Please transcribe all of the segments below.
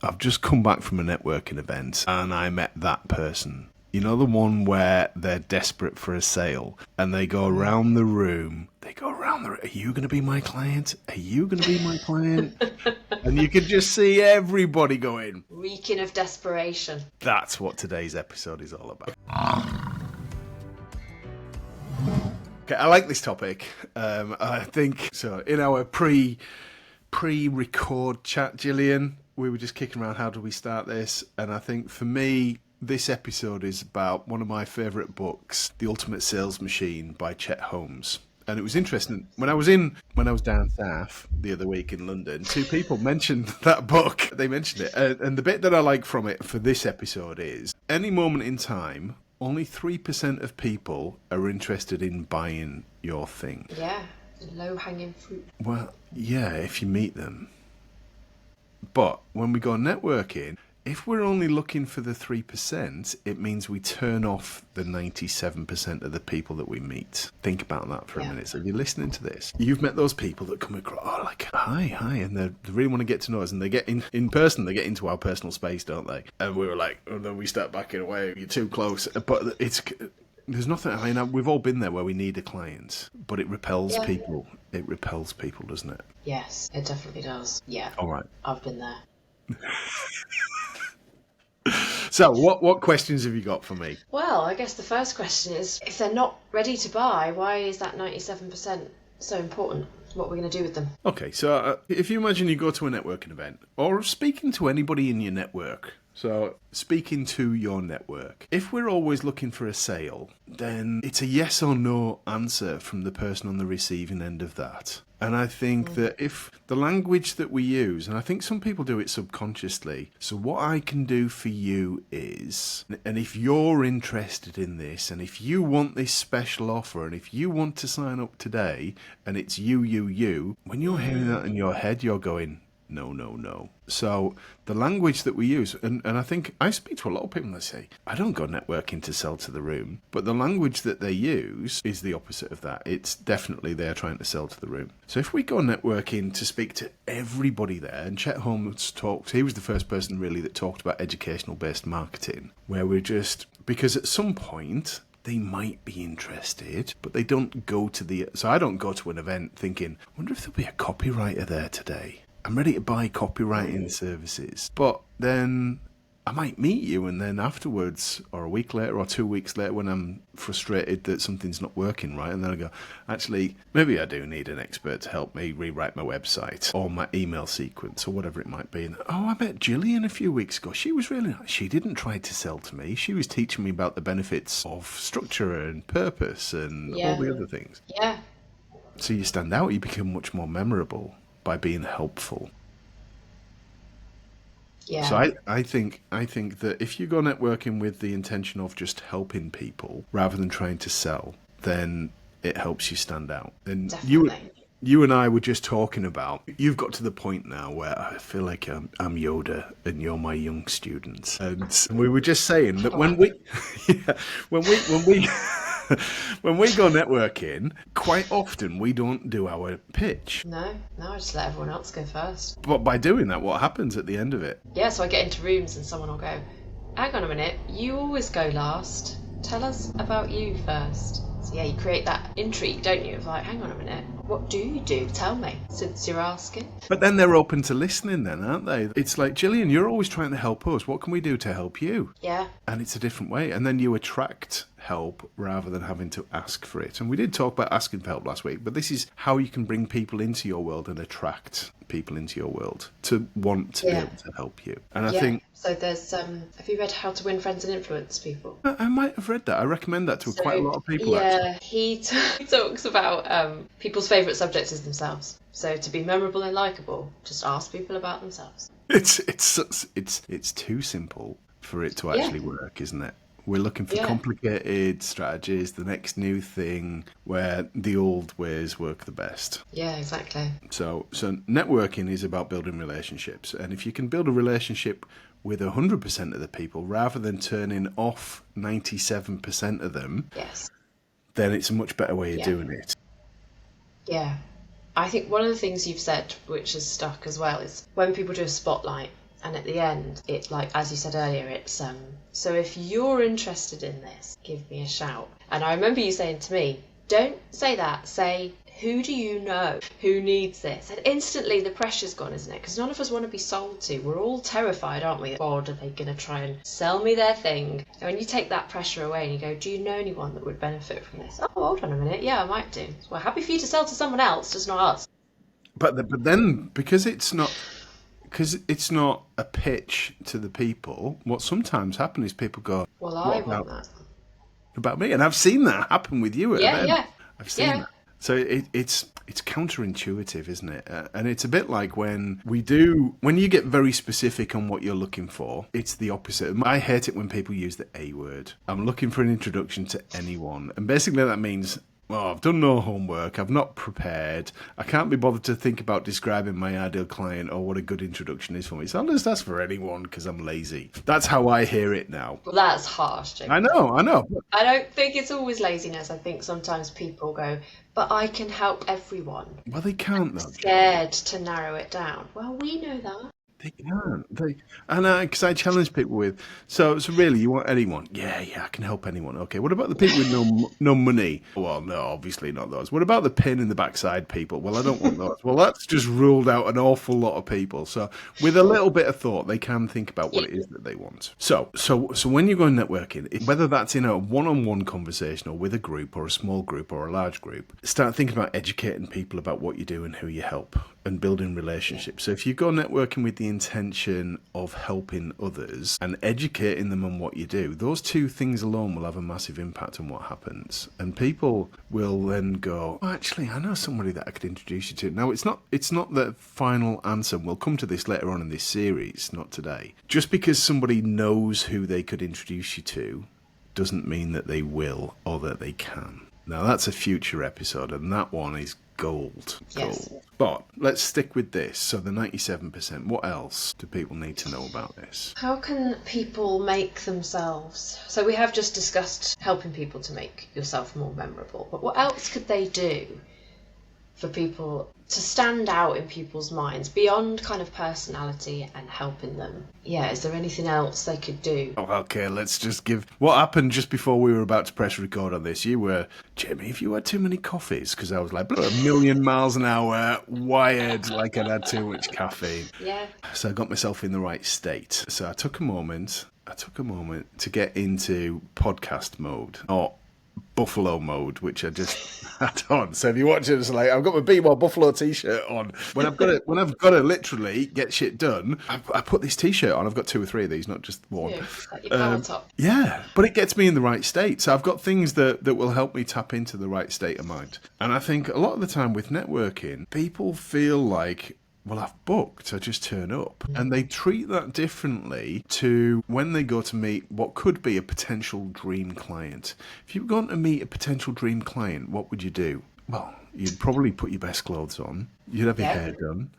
I've just come back from a networking event and I met that person. You know, the one where they're desperate for a sale and they go around the room. Are you going to be my client? Are you going to be my client? And you can just see everybody going, reeking of desperation. That's what today's episode is all about. Okay, I like this topic. I think so. In our pre-record chat, Gillian, we were just kicking around how do we start this, and I think for me, this episode is about one of my favourite books, The Ultimate Sales Machine by Cadett Holmes. And it was interesting, when I was down south the other week in London, two people mentioned that book. They mentioned it. And the bit that I like from it for this episode is, any moment in time, only 3% of people are interested in buying your thing. Yeah, low-hanging fruit. Well, yeah, if you meet them. But when we go networking, if we're only looking for the 3%, it means we turn off the 97% of the people that we meet. Think about that for a minute. So if you're listening to this, you've met those people that come across, hi, and they really want to get to know us, and they get in person, they get into our personal space, don't they? And we were like, and then we start backing away, you're too close. But there's nothing, I mean, we've all been there where we need a client, but it repels people. It repels people, doesn't it? Yes, it definitely does. Yeah. All right. I've been there. So, what questions have you got for me? Well, I guess the first question is, if they're not ready to buy, why is that 97% so important? What are we going to do with them? Okay, so if you imagine you go to a networking event, or speaking to anybody in your network, so speaking to your network, if we're always looking for a sale, then it's a yes or no answer from the person on the receiving end of that. And I think that if the language that we use, and I think some people do it subconsciously, so what I can do for you is, and if you're interested in this, and if you want this special offer, and if you want to sign up today, and it's you, when you're hearing that in your head, you're going, no. So the language that we use, and I think I speak to a lot of people that say, I don't go networking to sell to the room, but the language that they use is the opposite of that. It's definitely they're trying to sell to the room. So if we go networking to speak to everybody there, and Cadett Holmes talked, he was the first person really that talked about educational based marketing, where we're just, because at some point, they might be interested, but they don't go to so I don't go to an event thinking, I wonder if there'll be a copywriter there today. I'm ready to buy copywriting services. But then I might meet you, and then afterwards, or a week later or 2 weeks later, when I'm frustrated that something's not working right, and then I go, actually, maybe I do need an expert to help me rewrite my website or my email sequence or whatever it might be. And I met Gillian a few weeks ago. She was really nice. She didn't try to sell to me. She was teaching me about the benefits of structure and purpose and all the other things. Yeah. So you stand out. You become much more memorable by being helpful. Yeah. So I think that if you go networking with the intention of just helping people rather than trying to sell, then it helps you stand out. And definitely. You and I were just talking about, you've got to the point now where I feel like I'm Yoda and you're my young students. And we were just saying that when we when we go networking, quite often we don't do our pitch. No, I just let everyone else go first. But by doing that, what happens at the end of it? Yeah, so I get into rooms and someone will go, hang on a minute, you always go last. Tell us about you first. So yeah, you create that intrigue, don't you? Of like, hang on a minute, what do you do? Tell me, since you're asking. But then they're open to listening then, aren't they? It's like, Gillian, you're always trying to help us. What can we do to help you? Yeah. And it's a different way. And then you attract help rather than having to ask for it. And we did talk about asking for help last week, but this is how you can bring people into your world and attract people into your world to want to be able to help you. And I think... So there's, have you read How to Win Friends and Influence People? I might have read that. I recommend that to quite a lot of people, yeah, actually. He talks about people's favourite subjects is themselves. So to be memorable and likeable, just ask people about themselves. It's too simple for it to actually work, isn't it? We're looking for complicated strategies, the next new thing, where the old ways work the best. Yeah, exactly. So networking is about building relationships. And if you can build a relationship with 100% of the people, rather than turning off 97% of them, then it's a much better way of doing it. Yeah. I think one of the things you've said, which has stuck as well, is when people do a spotlight, And at the end, it's like, as you said earlier, it's so if you're interested in this, give me a shout. And I remember you saying to me, don't say that, say, who do you know who needs this? And instantly the pressure's gone, isn't it? Because none of us want to be sold to. We're all terrified, aren't we? God, are they going to try and sell me their thing? And when you take that pressure away and you go, do you know anyone that would benefit from this? Oh, hold on a minute. Yeah, I might do. Well, happy for you to sell to someone else, just not us. But then, because it's not a pitch to the people, what sometimes happens is people go, well, I want that. About me? And I've seen that happen with you at event. Yeah. I've seen that. So it's counterintuitive, isn't it? And it's a bit like when you get very specific on what you're looking for, it's the opposite. I hate it when people use the A word. I'm looking for an introduction to anyone. And basically that means, well, I've done no homework, I've not prepared, I can't be bothered to think about describing my ideal client or what a good introduction is for me. So I'll just ask for anyone because I'm lazy. That's how I hear it now. Well, that's harsh, Jake. I know. I don't think it's always laziness. I think sometimes people go, but I can help everyone. Well, they can't, though. Scared to narrow it down. Well, we know that. They can't. Because I challenge people with, so really, you want anyone? Yeah, I can help anyone. Okay, what about the people with no money? Well, no, obviously not those. What about the pin in the backside people? Well, I don't want those. Well, that's just ruled out an awful lot of people. So with a little bit of thought, they can think about what it is that they want. So when you go networking, whether that's in a one-on-one conversation or with a group or a small group or a large group, start thinking about educating people about what you do and who you help and building relationships. So if you go networking with the intention of helping others and educating them on what you do, those two things alone will have a massive impact on what happens. And people will then go, oh, actually, I know somebody that I could introduce you to. Now, it's not the final answer. We'll come to this later on in this series, not today. Just because somebody knows who they could introduce you to doesn't mean that they will or that they can. Now, that's a future episode, and that one is gold. Yes. But let's stick with this. So the 97%, what else do people need to know about this? How can people make themselves... So we have just discussed helping people to make yourself more memorable, but what else could they do for people to stand out in people's minds beyond kind of personality and helping them? Yeah, is there anything else they could do? Oh, okay, let's just give... What happened just before we were about to press record on this? You were, Jamie, if you had too many coffees, because I was like, 1,000,000 miles an hour, wired like I'd had too much caffeine. Yeah. So I got myself in the right state. So I took a moment to get into podcast mode, or Buffalo mode, which I just had on. So if you watch it, it's like I've got my Be More Buffalo t-shirt on. When I've got to literally get shit done, I put this t-shirt on. I've got 2 or 3 of these, not just one. Yeah, like your power top. Yeah, but it gets me in the right state. So I've got things that will help me tap into the right state of mind. And I think a lot of the time with networking, people feel like, well, I've booked, I just turn up. And they treat that differently to when they go to meet what could be a potential dream client. If you were going to meet a potential dream client, what would you do? Well, you'd probably put your best clothes on. You'd have your hair done.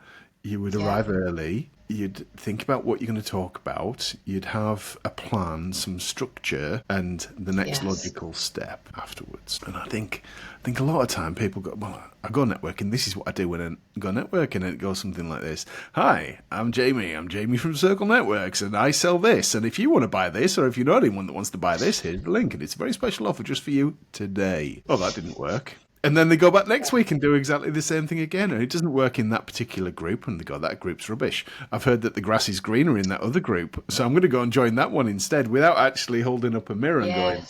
You would arrive early. You'd think about what you're going to talk about. You'd have a plan, some structure, and the next logical step afterwards. And I think a lot of time people go, well, I go networking. This is what I do when I go networking. And it goes something like this. Hi, I'm Jamie. I'm Jamie from Circle Networks, and I sell this. And if you want to buy this, or if you know anyone that wants to buy this, here's the link. And it's a very special offer just for you today. Oh, that didn't work. And then they go back next week and do exactly the same thing again. And it doesn't work in that particular group. And they go, that group's rubbish. I've heard that the grass is greener in that other group. So I'm going to go and join that one instead without actually holding up a mirror and going,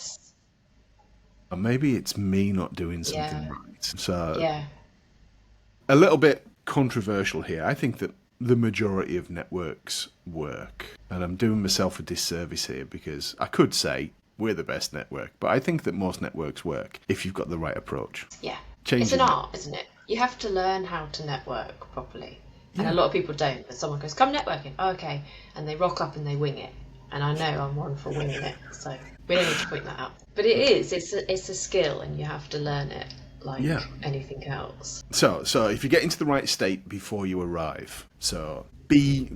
oh, maybe it's me not doing something right. So a little bit controversial here. I think that the majority of networks work. And I'm doing myself a disservice here because I could say, we're the best network. But I think that most networks work if you've got the right approach. Yeah. It's an art, isn't it? You have to learn how to network properly. And a lot of people don't. But someone goes, come networking. Oh, okay. And they rock up and they wing it. And I know I'm one for winging it. So we don't need to point that out. But it's a skill and you have to learn it like anything else. So if you get into the right state before you arrive, so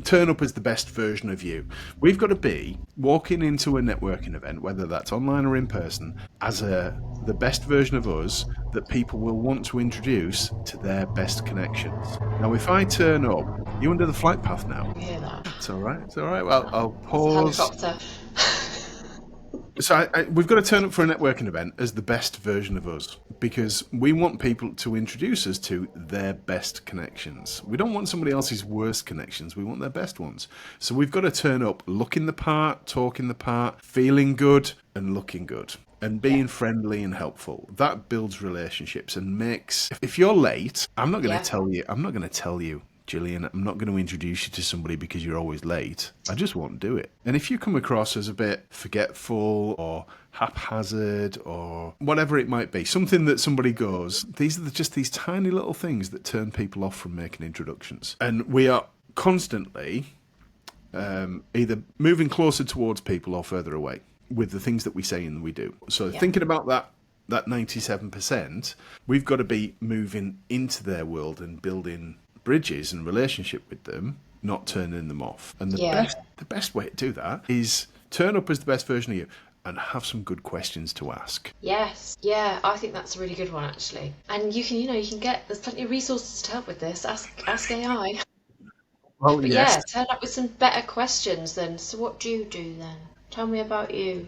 turn up as the best version of you. We've got to be walking into a networking event, whether that's online or in person, as the best version of us that people will want to introduce to their best connections. Now, if I turn up, you under the flight path now. You hear that? It's all right. It's all right. Well, I'll It's a pause. helicopter. So we've got to turn up for a networking event as the best version of us, because we want people to introduce us to their best connections. We don't want somebody else's worst connections. We want their best ones. So we've got to turn up looking the part, talking the part, feeling good and looking good, and being friendly and helpful. That builds relationships and makes... If you're late, I'm not going to tell you, Gillian, I'm not going to introduce you to somebody because you're always late. I just won't do it. And if you come across as a bit forgetful or haphazard or whatever it might be, something that somebody goes, these are just these tiny little things that turn people off from making introductions. And we are constantly either moving closer towards people or further away with the things that we say and we do. So thinking about that 97%, we've got to be moving into their world and building bridges and relationship with them, not turning them off. And the best way to do that is turn up as the best version of you and have some good questions to ask. Yes, yeah, I think that's a really good one actually. And you can get, there's plenty of resources to help with this. Ask AI. Well, But yes. turn up with some better questions than, so what do you do then? Tell me about you.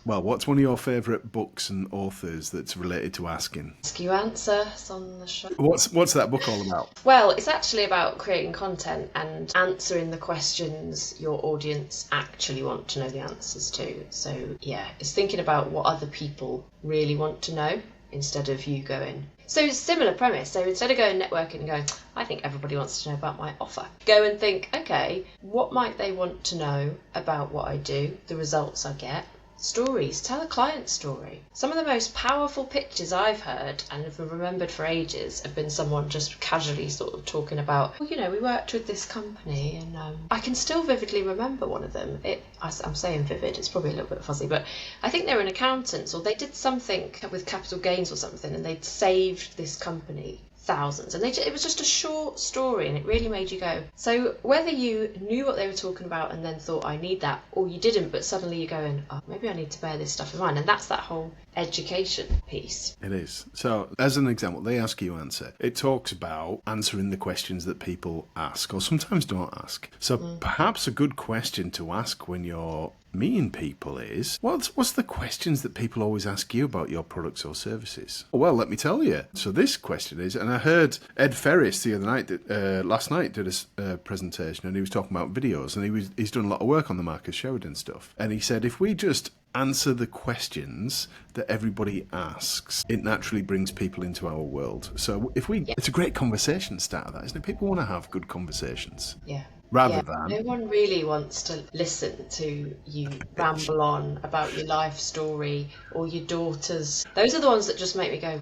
Well, what's one of your favourite books and authors that's related to asking? Ask You Answer, it's on the show. What's that book all about? Well, it's actually about creating content and answering the questions your audience actually want to know the answers to. So, it's thinking about what other people really want to know instead of you going. So, similar premise. So, instead of going networking and going, I think everybody wants to know about my offer, go and think, okay, what might they want to know about what I do, the results I get? Stories. Tell a client story. Some of the most powerful pitches I've heard and have remembered for ages have been someone just casually sort of talking about, well, we worked with this company and I can still vividly remember one of them. I'm saying vivid, it's probably a little bit fuzzy, but I think they were an accountant or they did something with capital gains or something and they'd saved this company thousands, and it was just a short story and it really made you go. So whether you knew what they were talking about and then thought I need that, or you didn't but suddenly you're going, oh, maybe I need to bear this stuff in mind, and that's that whole education piece. It is. So as an example, they ask you answer. It talks about answering the questions that people ask or sometimes don't ask. So perhaps a good question to ask when you're meeting people is, what's the questions that people always ask you about your products or services? Well, let me tell you. So this question is, and I heard Ed Ferris the other night, last night did a presentation, and he was talking about videos, and he's done a lot of work on the Marcus Sheridan stuff. And he said, if we just answer the questions that everybody asks, it naturally brings people into our world. So it's a great conversation starter, that, isn't it? People want to have good conversations. Yeah. Rather than... No one really wants to listen to you ramble on about your life story or your daughters. Those are the ones that just make me go...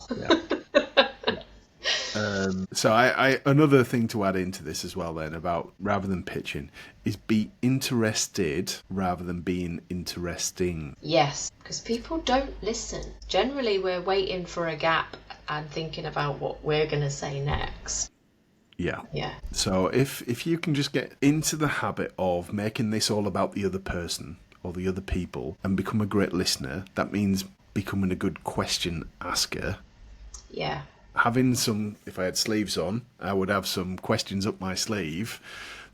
So I another thing to add into this as well then about rather than pitching is be interested rather than being interesting. Yes, because people don't listen. Generally, we're waiting for a gap and thinking about what we're going to say next. Yeah. Yeah. So if you can just get into the habit of making this all about the other person or the other people and become a great listener, that means becoming a good question asker. Yeah. Having some, if I had sleeves on, I would have some questions up my sleeve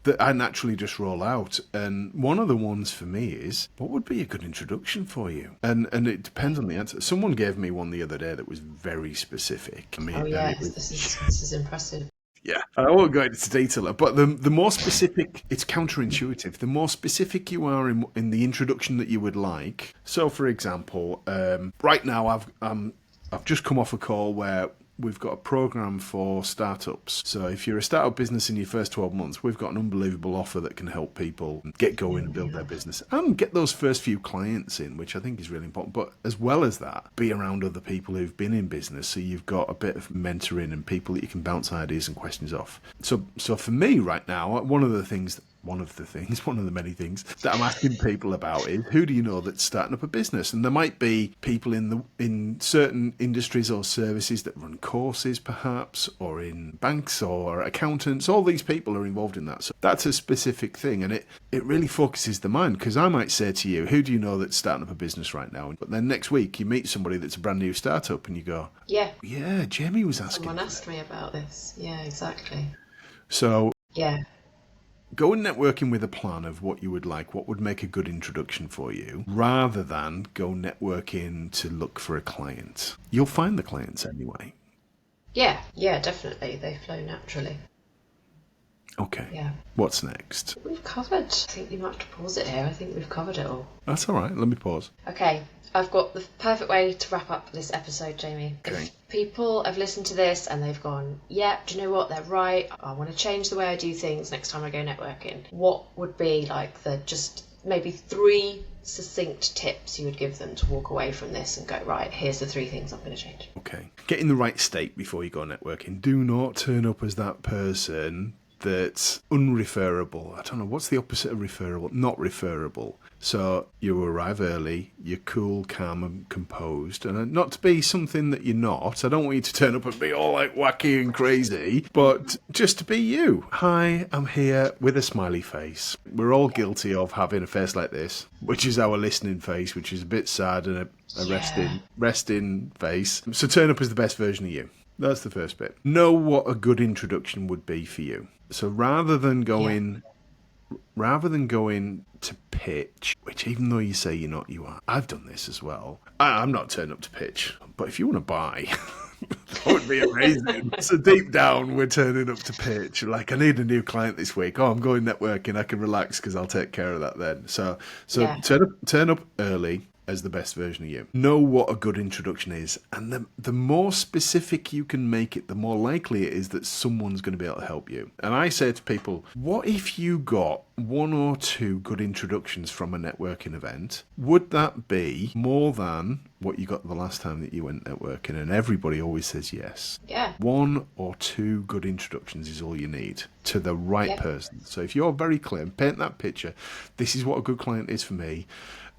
that I naturally just roll out. And one of the ones for me is, what would be a good introduction for you? And it depends on the answer. Someone gave me one the other day that was very specific. This is impressive. Yeah, I won't go into detail, but the more specific, it's counterintuitive. The more specific you are in the introduction that you would like. So, for example, right now I've just come off a call where we've got a program for startups. So if you're a startup business in your first 12 months, we've got an unbelievable offer that can help people get going and build their business and get those first few clients in, which I think is really important. But as well as that, be around other people who've been in business, so you've got a bit of mentoring and people that you can bounce ideas and questions off. So for me right now, one of the things one of the many things that I'm asking people about is, who do you know that's starting up a business? And there might be people in certain industries or services that run courses, perhaps, or in banks or accountants. All these people are involved in that. So that's a specific thing, and it really focuses the mind, because I might say to you, who do you know that's starting up a business right now? But then next week you meet somebody that's a brand new startup and you go, yeah, Jamie was asking. Someone asked me about this. Yeah, exactly. So yeah. Go in networking with a plan of what you would like, what would make a good introduction for you, rather than go networking to look for a client. You'll find the clients anyway. Yeah, definitely. They flow naturally. Okay. Yeah. What's next? We've covered. I think you might have to pause it here. I think we've covered it all. That's all right. Let me pause. Okay. I've got the perfect way to wrap up this episode, Jamie. Okay. If people have listened to this and they've gone, yeah, do you know what? They're right. I want to change the way I do things next time I go networking. What would be like the just maybe 3 succinct tips you would give them to walk away from this and go, right, here's the 3 things I'm going to change? Okay. Get in the right state before you go networking. Do not turn up as that person that's unreferable. I don't know, what's the opposite of referable? Not referable. So you arrive early, you're cool, calm and composed, and not to be something that you're not. I don't want you to turn up and be all like wacky and crazy, but just to be you. Hi, I'm here with a smiley face. We're all guilty of having a face like this, which is our listening face, which is a bit sad and a resting face. So turn up as the best version of you. That's the first bit. Know what a good introduction would be for you. So rather than going to pitch, which even though you say you're not, you are. I've done this as well. I'm not turning up to pitch, but if you want to buy, that would be amazing. So deep down, we're turning up to pitch. Like, I need a new client this week. Oh, I'm going networking. I can relax because I'll take care of that then. So turn up early as the best version of you. Know what a good introduction is, and the more specific you can make it, the more likely it is that someone's going to be able to help you. And I say to people, what if you got 1 or 2 good introductions from a networking event? Would that be more than what you got the last time that you went networking? And everybody always says yes. Yeah. 1 or 2 good introductions is all you need to the right person. So if you're very clear and paint that picture, this is what a good client is for me.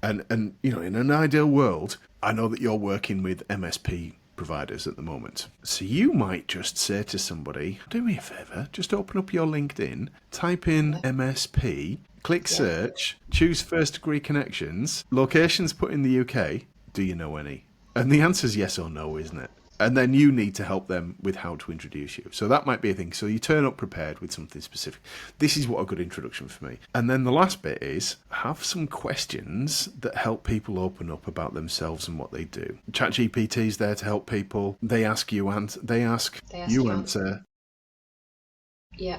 And you know, in an ideal world, I know that you're working with MSP providers at the moment. So you might just say to somebody, do me a favour, just open up your LinkedIn, type in MSP, click search, choose first degree connections, locations put in the UK, do you know any? And the answer's yes or no, isn't it? And then you need to help them with how to introduce you. So that might be a thing. So you turn up prepared with something specific. This is what a good introduction for me. And then the last bit is have some questions that help people open up about themselves and what they do. ChatGPT is there to help people. They ask you and they ask you answer. Yeah.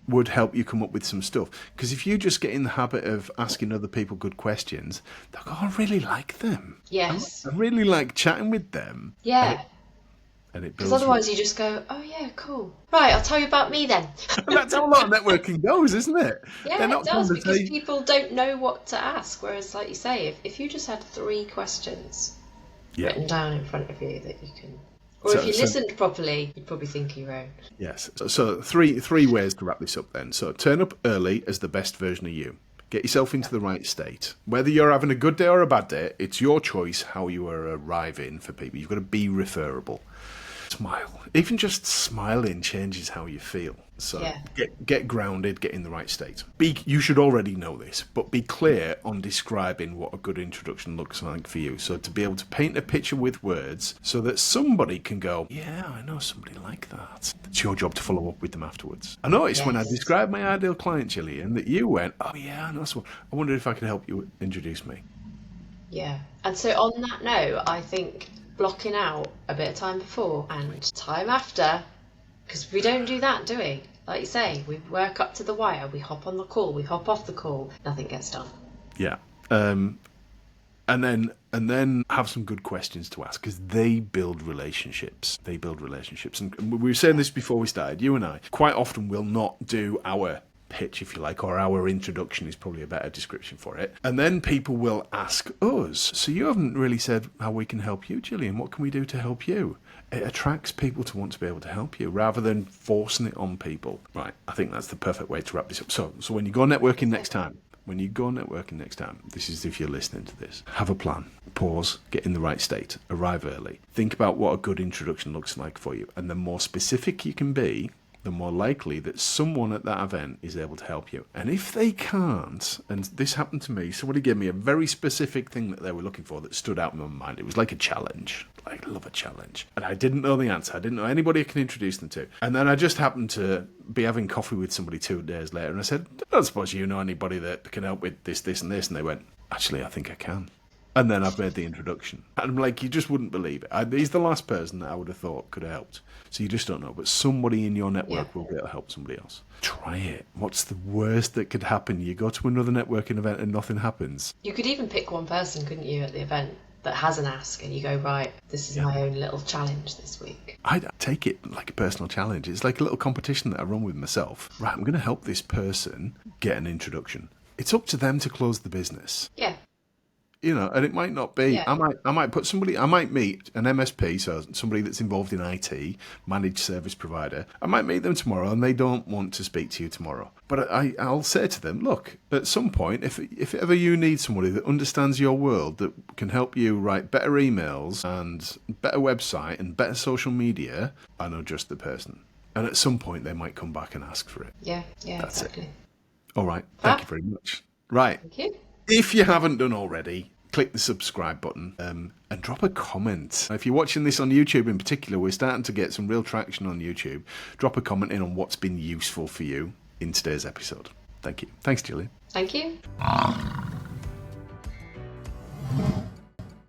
Would help you come up with some stuff. Because if you just get in the habit of asking other people good questions, they'll go, I really like them. Yes. I really like chatting with them. Yeah. And it because otherwise you just go, oh yeah, cool. Right, I'll tell you about me then. And that's how a lot of networking goes, isn't it? Yeah, it does, because people don't know what to ask. Whereas, like you say, if you just had 3 questions written down in front of you that you can... Or if you listened properly, you'd probably think of your own. Yes. So three ways to wrap this up then. So turn up early as the best version of you. Get yourself into the right state. Whether you're having a good day or a bad day, it's your choice how you are arriving for people. You've got to be referable. Smile. Even just smiling changes how you feel. So get grounded, get in the right state. You should already know this, but be clear on describing what a good introduction looks like for you. So to be able to paint a picture with words so that somebody can go, yeah, I know somebody like that. It's your job to follow up with them afterwards. I noticed when I described my ideal client, Gillian, that you went, oh yeah, I know someone. I wondered if I could help you introduce me. Yeah. And so on that note, I think blocking out a bit of time before and time after, because we don't do that, do we? Like you say, we work up to the wire, we hop on the call, we hop off the call, nothing gets done. Yeah. And then have some good questions to ask, because they build relationships. And we were saying this before we started, you and I quite often will not do our pitch, if you like, or our introduction is probably a better description for it. And then people will ask us, so you haven't really said how we can help you, Gillian. What can we do to help you? It attracts people to want to be able to help you rather than forcing it on people. Right, I think that's the perfect way to wrap this up. So when you go networking next time, this is if you're listening to this, have a plan, pause, get in the right state, arrive early, think about what a good introduction looks like for you. And the more specific you can be, the more likely that someone at that event is able to help you. And if they can't, and this happened to me, somebody gave me a very specific thing that they were looking for that stood out in my mind. It was like a challenge. I love a challenge. And I didn't know the answer. I didn't know anybody I can introduce them to. And then I just happened to be having coffee with somebody 2 days later, and I said, I don't suppose you know anybody that can help with this, this, and this. And they went, actually, I think I can. And then I've made the introduction. And I'm like, you just wouldn't believe it. He's the last person that I would have thought could have helped. So you just don't know. But somebody in your network will be able to help somebody else. Try it. What's the worst that could happen? You go to another networking event and nothing happens. You could even pick one person, couldn't you, at the event that has an ask, and you go, right, this is my own little challenge this week. I take it like a personal challenge. It's like a little competition that I run with myself. Right, I'm going to help this person get an introduction. It's up to them to close the business. Yeah. You know, and it might not be. Yeah. I might meet an MSP, so somebody that's involved in IT, managed service provider. I might meet them tomorrow, and they don't want to speak to you tomorrow. But I'll say to them, look, at some point, if ever you need somebody that understands your world, that can help you write better emails and better website and better social media, I know just the person. And at some point, they might come back and ask for it. Yeah, that's exactly. It. All right. Thank you very much. Right. Thank you. If you haven't done already, click the subscribe button and drop a comment. If you're watching this on YouTube in particular, we're starting to get some real traction on YouTube. Drop a comment in on what's been useful for you in today's episode. Thank you. Thanks, Gillian. Thank you.